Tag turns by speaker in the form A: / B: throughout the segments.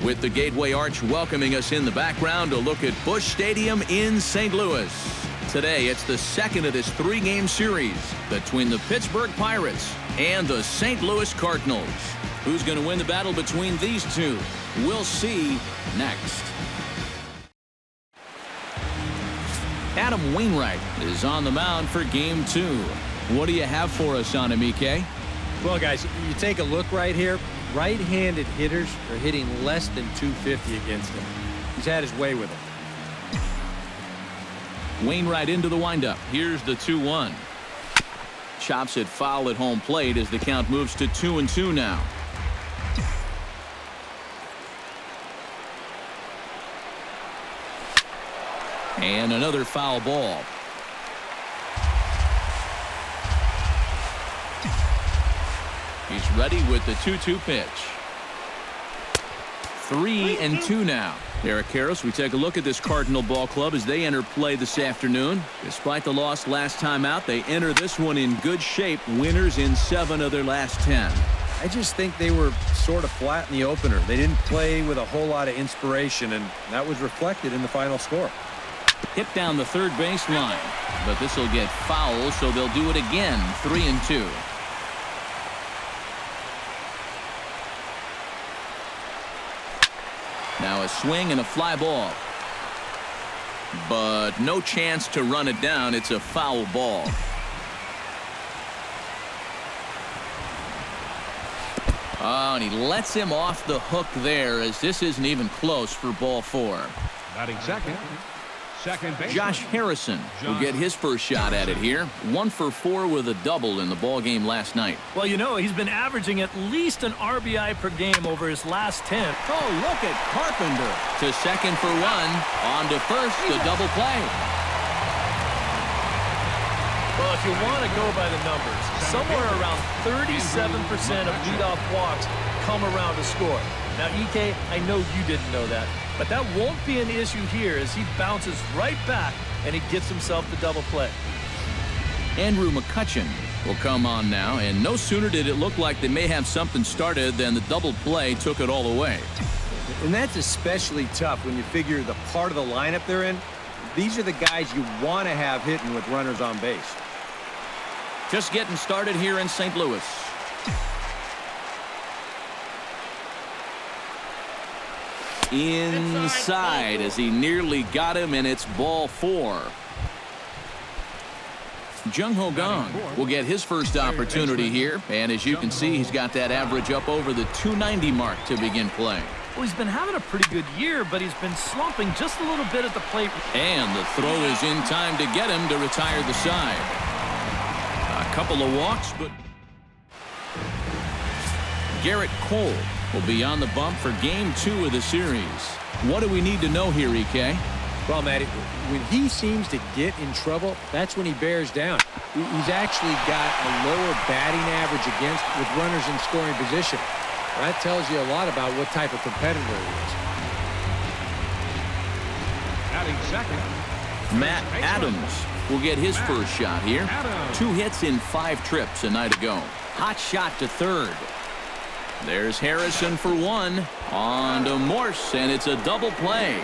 A: with the Gateway Arch welcoming us in the background to look at Busch Stadium in St. Louis. Today, it's the second of this three-game series between the Pittsburgh Pirates and the St. Louis Cardinals. Who's going to win the battle between these two? We'll see next. Adam Wainwright is on the mound for Game 2. What do you have for us on him, EK?
B: Well, guys, you take a look right here. Right-handed hitters are hitting less than 250 against him. He's had his way with him.
A: Wainwright into the windup. Here's the 2-1. Chops it foul at home plate as the count moves to 2-2 now. And another foul ball. He's ready with the 2-2 pitch. 3-2 now. Eric Karros, we take a look at this Cardinal ball club as they enter play this afternoon. Despite the loss last time out, they enter this one in good shape. Winners in 7 of their last 10.
B: I just think they were sort of flat in the opener. They didn't play with a whole lot of inspiration, and that was reflected in the final score.
A: Hit down the third base line, but this will get foul, so they'll do it again. 3-2. Now a swing and a fly ball, but no chance to run it down. It's a foul ball. Oh, and he lets him off the hook there, as this isn't even close for ball 4.
C: Batting second base.
A: Josh Harrison will get his first shot at it here. 1 for 4 with a double in the ball game last night.
D: Well, you know, he's been averaging at least an RBI per game over his last 10.
A: Oh, look at Carpenter. To second for 1. On to first, the double play.
D: Well, if you want to go by the numbers, somewhere around 37% of leadoff walks come around to score. Now, EK, I know you didn't know that, but that won't be an issue here as he bounces right back and he gets himself the double play.
A: Andrew McCutchen will come on now, and no sooner did it look like they may have something started than the double play took it all away.
B: And that's especially tough when you figure the part of the lineup they're in. These are the guys you want to have hitting with runners on base.
A: Just getting started here in St. Louis. Inside as he nearly got him, and it's ball 4. Jung Ho Kang will get his first opportunity here, and as you can see, he's got that average up over the 290 mark to begin play.
D: Well, he's been having a pretty good year, but he's been slumping just a little bit at the plate.
A: And the throw is in time to get him to retire the side. A couple of walks, but Garrett Cole will be on the bump for Game 2 of the series. What do we need to know here, EK?
B: Well, Matty, when he seems to get in trouble, that's when he bears down. He's actually got a lower batting average against with runners in scoring position. That tells you a lot about what type of competitor he is.
C: Batting second.
A: Matt Adams will get his first shot here. 2 hits in 5 trips a night ago. Hot shot to third. There's Harrison for 1. On to Morse, and it's a double play.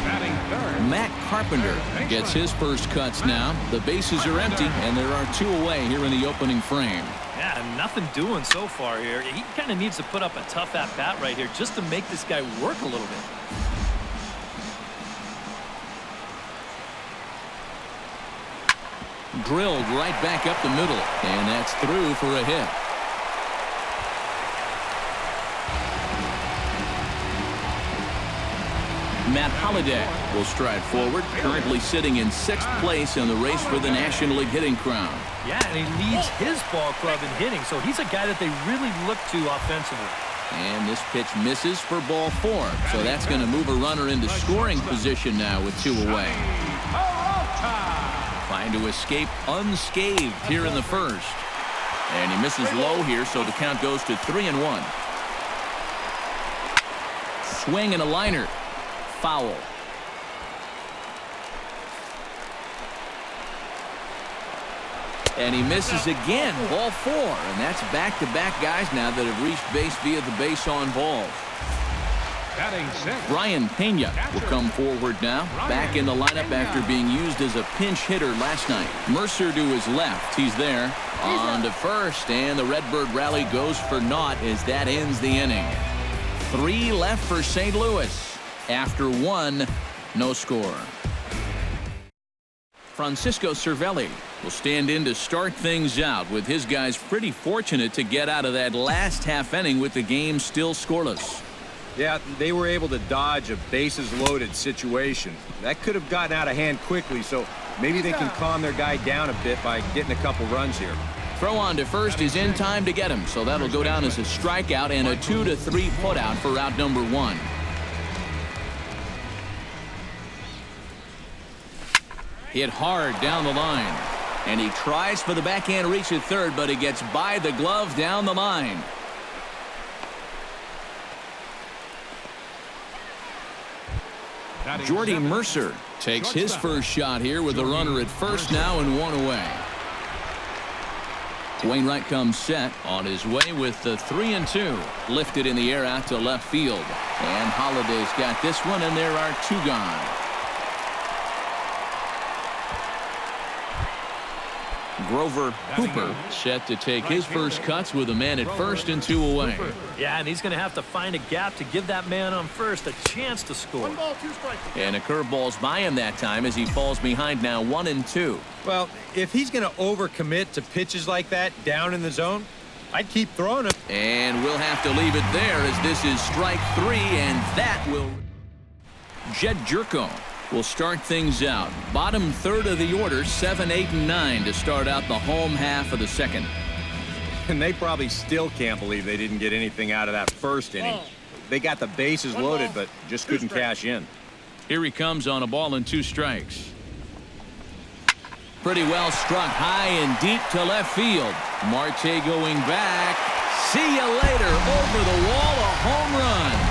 C: Batting third.
A: Matt Carpenter gets his first cuts now. The bases are empty, and there are 2 away here in the opening frame.
D: Yeah, nothing doing so far here. He kind of needs to put up a tough at-bat right here just to make this guy work a little bit.
A: Drilled right back up the middle, and that's through for a hit. Matt Holliday will stride forward, currently sitting in 6th place in the race for the National League hitting crown.
D: Yeah, and he leads his ball club in hitting, so he's a guy that they really look to offensively.
A: And this pitch misses for ball 4, so that's going to move a runner into scoring position now with 2 away. Trying to escape unscathed here in the first. And he misses low here, so the count goes to 3-1. Swing and a liner. Foul. And he misses again, ball 4. And that's back-to-back guys now that have reached base via the base on balls.
C: Batting sixth.
A: Brian Pena will come forward now, back in the lineup after being used as a pinch hitter last night. Mercer to his left. He's there. On to first, and the Redbird rally goes for naught as that ends the inning. 3 left for St. Louis. After 1, no score. Francisco Cervelli will stand in to start things out, with his guys pretty fortunate to get out of that last half inning with the game still scoreless.
E: Yeah, they were able to dodge a bases-loaded situation. That could have gotten out of hand quickly, so maybe they can calm their guy down a bit by getting a couple runs here.
A: Throw on to first is in time to get him, so that'll go down as a strikeout and a 2-3 putout for out number 1. Hit hard down the line, and he tries for the backhand reach at third, but he gets by the glove down the line. Jordy Mercer takes his first shot here with a runner at first now and 1 away. Wainwright comes set on his way with the 3-2. Lifted in the air out to left field. And Holliday's got this one, and there are 2 gone. Grover Hooper set to take his first cuts with a man at first and 2 away.
D: Yeah, and he's going to have to find a gap to give that man on first a chance to score.
A: And a curveball's by him that time as he falls behind now 1-2.
E: Well, if he's going to overcommit to pitches like that down in the zone, I'd keep throwing him.
A: And we'll have to leave it there as this is strike 3, and that will... Jed Jerko will start things out. Bottom third of the order, 7, 8, and 9 to start out the home half of the second.
E: And they probably still can't believe they didn't get anything out of that first inning. They got the bases loaded, but just couldn't cash in.
A: Here he comes on a ball and 2 strikes. Pretty well struck high and deep to left field. Marte going back. See you later. Over the wall, a home run.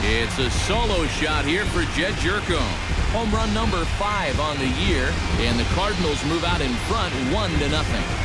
A: It's a solo shot here for Jed Jerko. Home run number 5 on the year, and the Cardinals move out in front 1-0.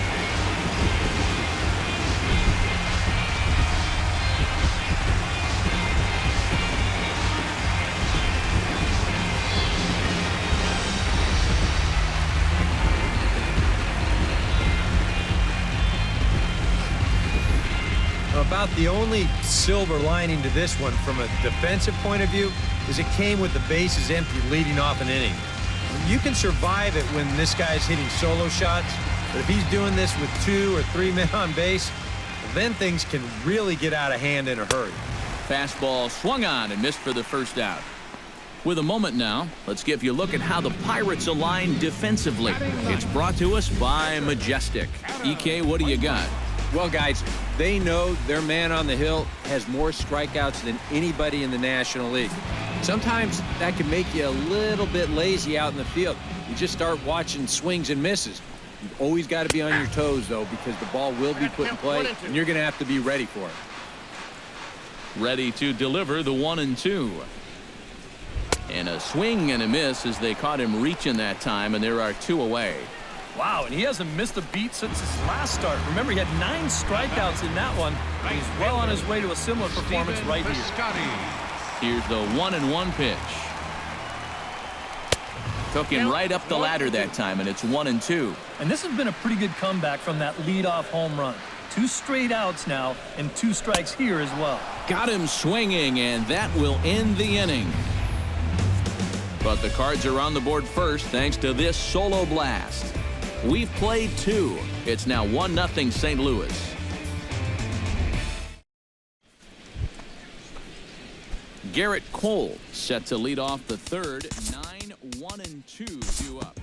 E: About the only silver lining to this one from a defensive point of view is it came with the bases empty leading off an inning. You can survive it when this guy's hitting solo shots, but if he's doing this with 2 or 3 men on base, then things can really get out of hand in a hurry.
A: Fastball swung on and missed for the first out. With a moment now, let's give you a look at how the Pirates align defensively. It's brought to us by Majestic. EK, what do you got?
B: Well, guys, they know their man on the hill has more strikeouts than anybody in the National League. Sometimes that can make you a little bit lazy out in the field. You just start watching swings and misses. You've always got to be on your toes, though, because the ball will be put in play, and you're going to have to be ready for it.
A: Ready to deliver the 1-2. And a swing and a miss as they caught him reaching that time, and there are 2 away.
D: Wow, and he hasn't missed a beat since his last start. Remember, he had 9 strikeouts in that one. And he's well on his way to a similar performance right here.
A: Here's the 1-1 pitch. Took him right up the ladder that time, and it's 1-2.
D: And this has been a pretty good comeback from that leadoff home run. 2 straight outs now, and 2 strikes here as well.
A: Got him swinging, and that will end the inning. But the Cards are on the board first thanks to this solo blast. We've played 2. It's now 1-0 St. Louis. Garrett Cole set to lead off the third. 9, 1, and 2 due up.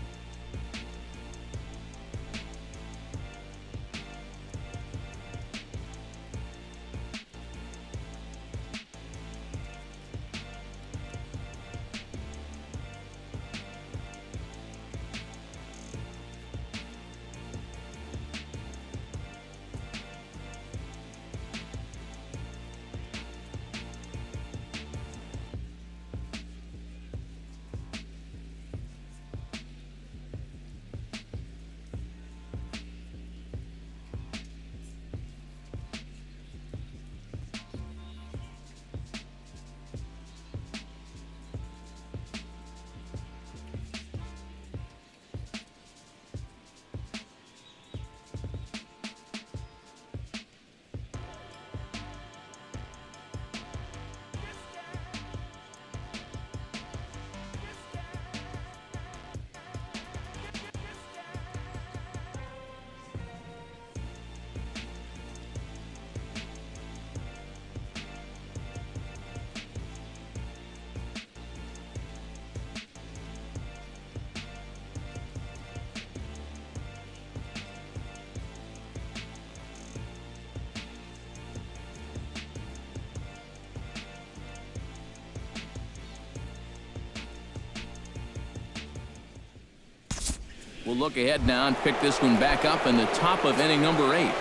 A: We'll look ahead now and pick this one back up in the top of inning number 8.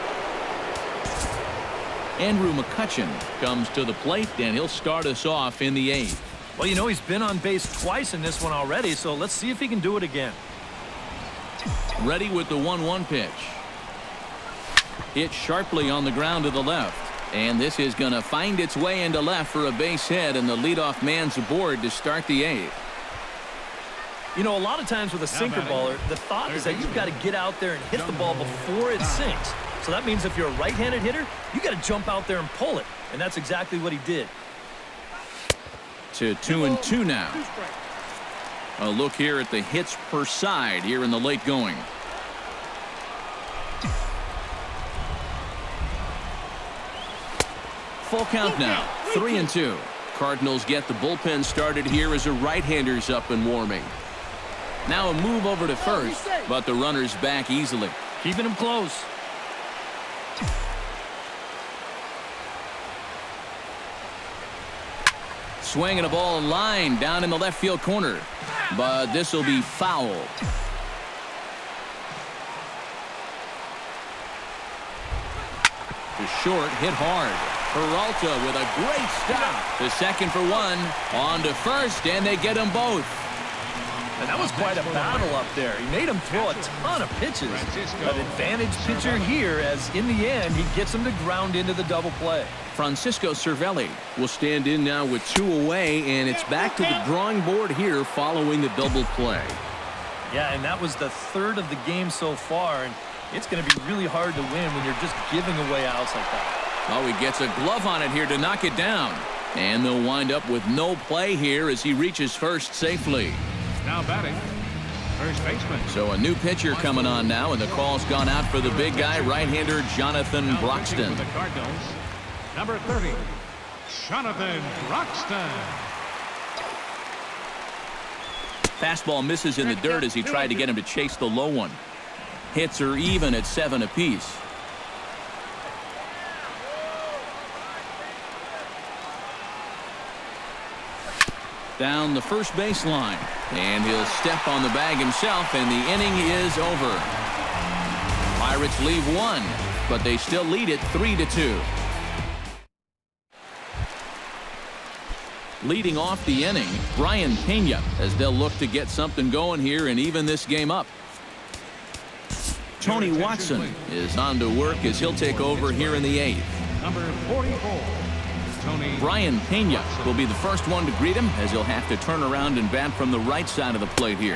A: Andrew McCutchen comes to the plate, and he'll start us off in the 8th.
D: Well, you know, he's been on base twice in this one already, so let's see if he can do it again.
A: Ready with the 1-1 pitch. Hit sharply on the ground to the left. And this is going to find its way into left for a base hit, and the leadoff man's aboard to start the 8th.
D: You know, a lot of times with a sinker baller, the thought is that you've got to get out there and hit the ball before it sinks. So that means if you're a right-handed hitter, you got to jump out there and pull it. And that's exactly what he did.
A: To 2-2 now. A look here at the hits per side here in the late going. Full count now, 3-2. Cardinals get the bullpen started here as a right-hander's up and warming. Now a move over to first, but the runner's back easily.
D: Keeping him close.
A: Swinging a ball in line down in the left field corner, but this will be foul. To short, hit hard. Peralta with a great stop. To second for one. On to first, and they get them both.
D: And that was quite a battle up there. He made him throw a ton of pitches. An advantage pitcher here, as in the end, he gets him to ground into the double play.
A: Francisco Cervelli will stand in now with 2 away, and it's back to the drawing board here following the double play.
D: Yeah, and that was the 3rd of the game so far, and it's going to be really hard to win when you're just giving away outs like that.
A: Oh, he gets a glove on it here to knock it down. And they'll wind up with no play here as he reaches first safely.
C: Now batting, first baseman.
A: So a new pitcher coming on now, and the call's gone out for the big guy, right-hander Jonathan Broxton.
C: For the Cardinals, number 30, Jonathan Broxton.
A: Fastball misses in the dirt as he tried to get him to chase the low one. Hits are even at 7 apiece. Down the first baseline, and he'll step on the bag himself, and the inning is over. Pirates leave 1, but they still lead it 3-2. Leading off the inning, Brian Pena, as they'll look to get something going here and even this game up. Tony Watson is on to work as he'll take over here in the 8th.
C: Number 44.
A: Brian Pena will be the first one to greet him as he'll have to turn around and bat from the right side of the plate here.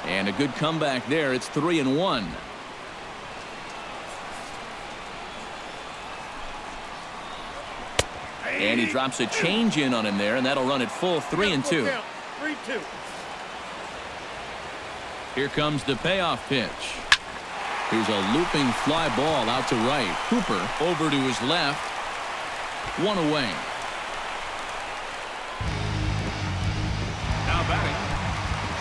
A: And a good comeback there. It's 3-1. And he drops a change in on him there, and that'll run it full 3-2. Here comes the payoff pitch. Here's a looping fly ball out to right. Cooper over to his left. 1 away.
C: Now batting,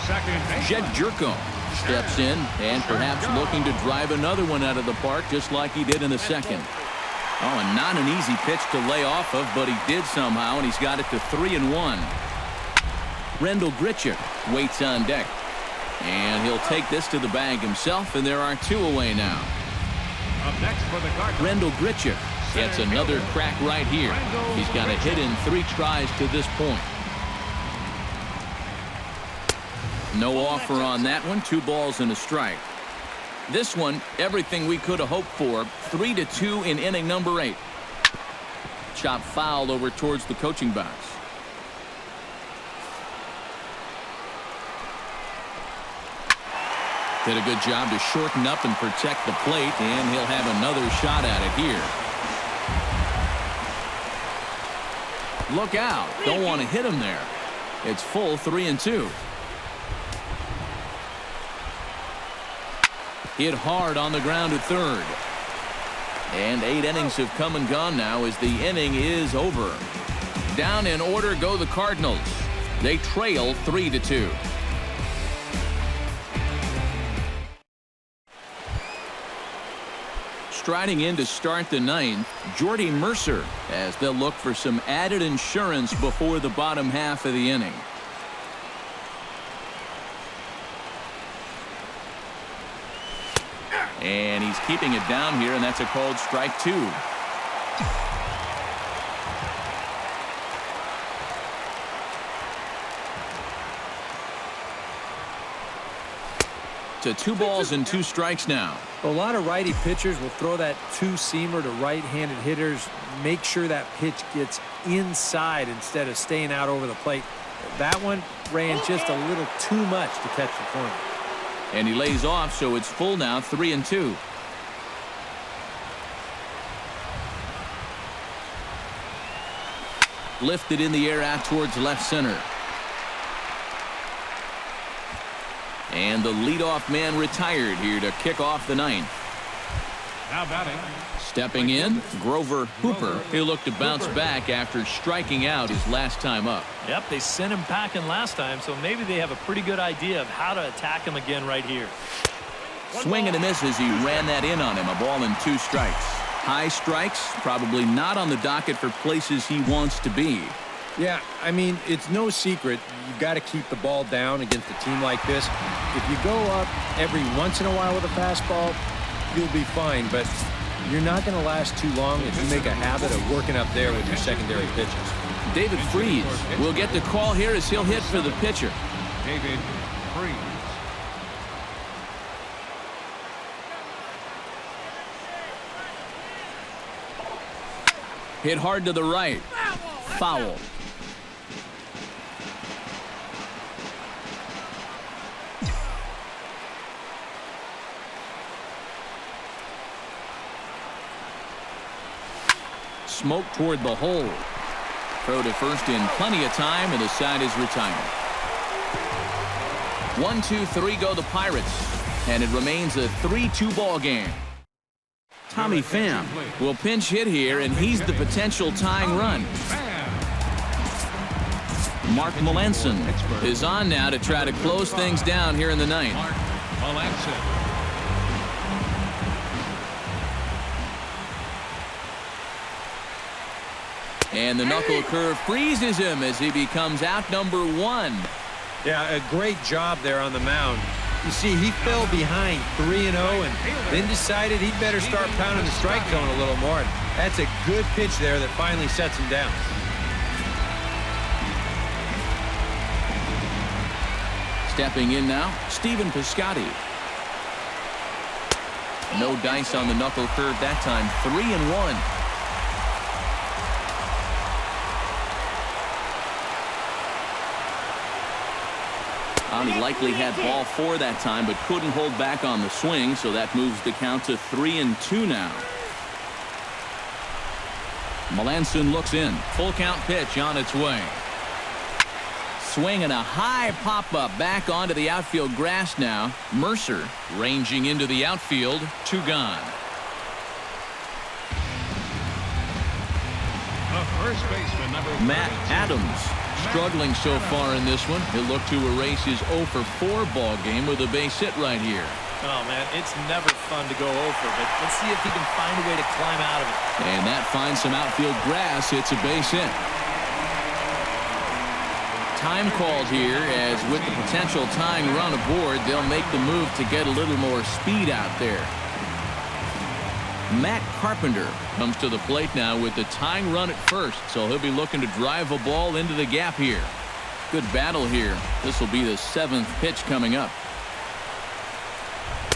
C: second baseman.
A: Jed Jerko steps in and perhaps looking to drive another one out of the park just like he did in the second. Oh, and not an easy pitch to lay off of, but he did somehow, and he's got it to 3-1. Rendell Grichuk waits on deck. And he'll take this to the bag himself, and there are 2 away now.
C: Up next for the Cardinals,
A: Rendell Grichuk gets another crack right here. He's got a hit in 3 tries to this point. No offer on that one. 2 balls and a strike. This one, everything we could have hoped for. 3-2 in inning number 8. Chop foul over towards the coaching box. Did a good job to shorten up and protect the plate, and he'll have another shot at it here. Look out. Don't want to hit him there. It's full 3-2. Hit hard on the ground at third. And 8 innings have come and gone now as the inning is over. Down in order go the Cardinals. They trail 3-2. Striding in to start the 9th, Jordy Mercer, as they'll look for some added insurance before the bottom half of the inning. And he's keeping it down here, and that's a called strike 2. To 2 balls and 2 strikes now.
B: A lot of righty pitchers will throw that two-seamer to right-handed hitters. Make sure that pitch gets inside instead of staying out over the plate. That one ran just a little too much to catch the corner.
A: And he lays off, so it's full now, 3-2. Lifted in the air out towards left center. And the leadoff man retired here to kick off the 9th.
C: Now batting.
A: Stepping in, Grover Hooper. He'll look to bounce back after striking out his last time up.
D: Yep, they sent him packing last time, so maybe they have a pretty good idea of how to attack him again right here.
A: Swing and a miss as he ran that in on him. A ball and 2 strikes. High strikes, probably not on the docket for places he wants to be.
B: Yeah, I mean, it's no secret. You've got to keep the ball down against a team like this. If you go up every once in a while with a fastball, you'll be fine. But you're not going to last too long if you make a habit of working up there with your secondary pitches.
A: David Freese will get the call here as he'll hit for the pitcher.
C: David Freese.
A: Hit hard to the right. Foul. Smoke toward the hole. Throw to first in plenty of time, and the side is retired. 1-2-3 go the Pirates, and it remains a 3-2 ball game. Tommy Pham will pinch hit here, and he's the potential tying run. Mark Melanson is on now to try to close things down here in the 9th.
C: Mark Melanson.
A: And the knuckle curve freezes him as he becomes out number 1.
E: Yeah, a great job there on the mound. You see, he fell behind 3-0 and then decided he'd better start pounding the strike zone a little more. That's a good pitch there that finally sets him down.
A: Stepping in now, Stephen Piscotty. No dice on the knuckle curve that time. 3-1. He likely had ball 4 that time, but couldn't hold back on the swing, so that moves the count to 3-2 now. Melanson looks in. Full count pitch on its way. Swing and a high pop-up back onto the outfield grass now. Mercer ranging into the outfield. 2 gone.
C: The first baseman, number
A: Matt
C: 32.
A: Adams struggling so far in this one. He'll look to erase his 0 for 4 ball game with a base hit right here.
D: Oh, man, it's never fun to go over, but let's see if he can find a way to climb out of it.
A: And that finds some outfield grass. It's a base hit. Time called here, as with the potential tying run aboard, they'll make the move to get a little more speed out there. Matt Carpenter comes to the plate now with the tying run at first, so he'll be looking to drive a ball into the gap here. Good battle here. This will be the 7th pitch coming up.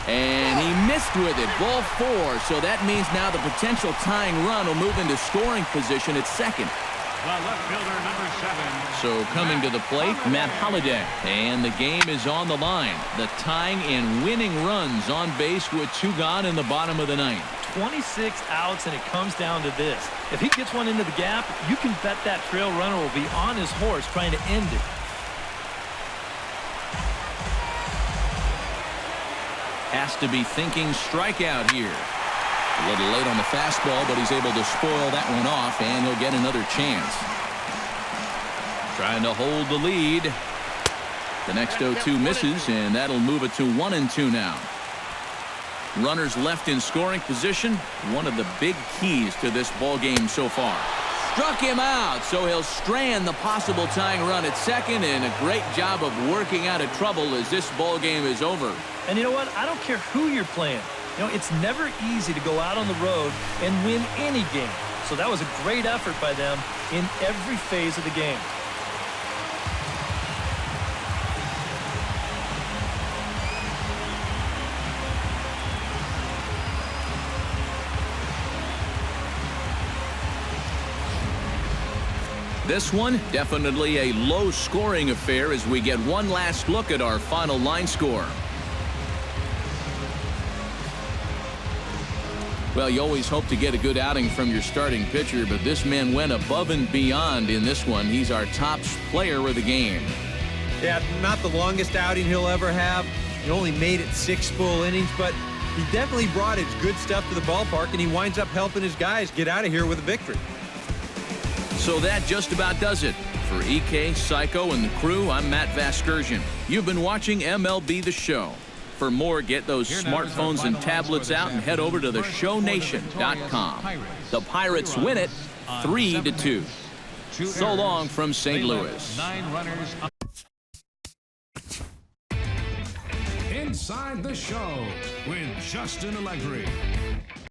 A: And he missed with it. Ball 4, so that means now the potential tying run will move into scoring position at second.
C: The left fielder, number 7.
A: So coming to the plate, Matt Holliday. And the game is on the line. The tying and winning runs on base with 2 gone in the bottom of the 9th.
D: 26 outs, and it comes down to this. If he gets one into the gap, you can bet that trail runner will be on his horse trying to end it.
A: Has to be thinking strikeout here. A little late on the fastball, but he's able to spoil that one off, and he'll get another chance. Trying to hold the lead. The next 0-2 misses, and that'll move it to 1-2 now. Runners left in scoring position. One of the big keys to this ball game so far. Struck him out, so he'll strand the possible tying run at second, and a great job of working out of trouble as this ball game is over.
D: And you know what? I don't care who you're playing. You know, it's never easy to go out on the road and win any game. So that was a great effort by them in every phase of the game.
A: This one, definitely a low-scoring affair as we get one last look at our final line score. Well, you always hope to get a good outing from your starting pitcher, but this man went above and beyond in this one. He's our top player of the game.
E: Yeah, not the longest outing he'll ever have. He only made it 6 full innings, but he definitely brought his good stuff to the ballpark, and he winds up helping his guys get out of here with a victory.
A: So that just about does it. For EK, Psycho, and the crew, I'm Matt Vasgersian. You've been watching MLB The Show. For more, get those smartphones and tablets out and head over to theshownation.com. The Pirates win it 3-2. So long from St. Louis.
C: 9 runners up. Inside the Show with Justin Allegri.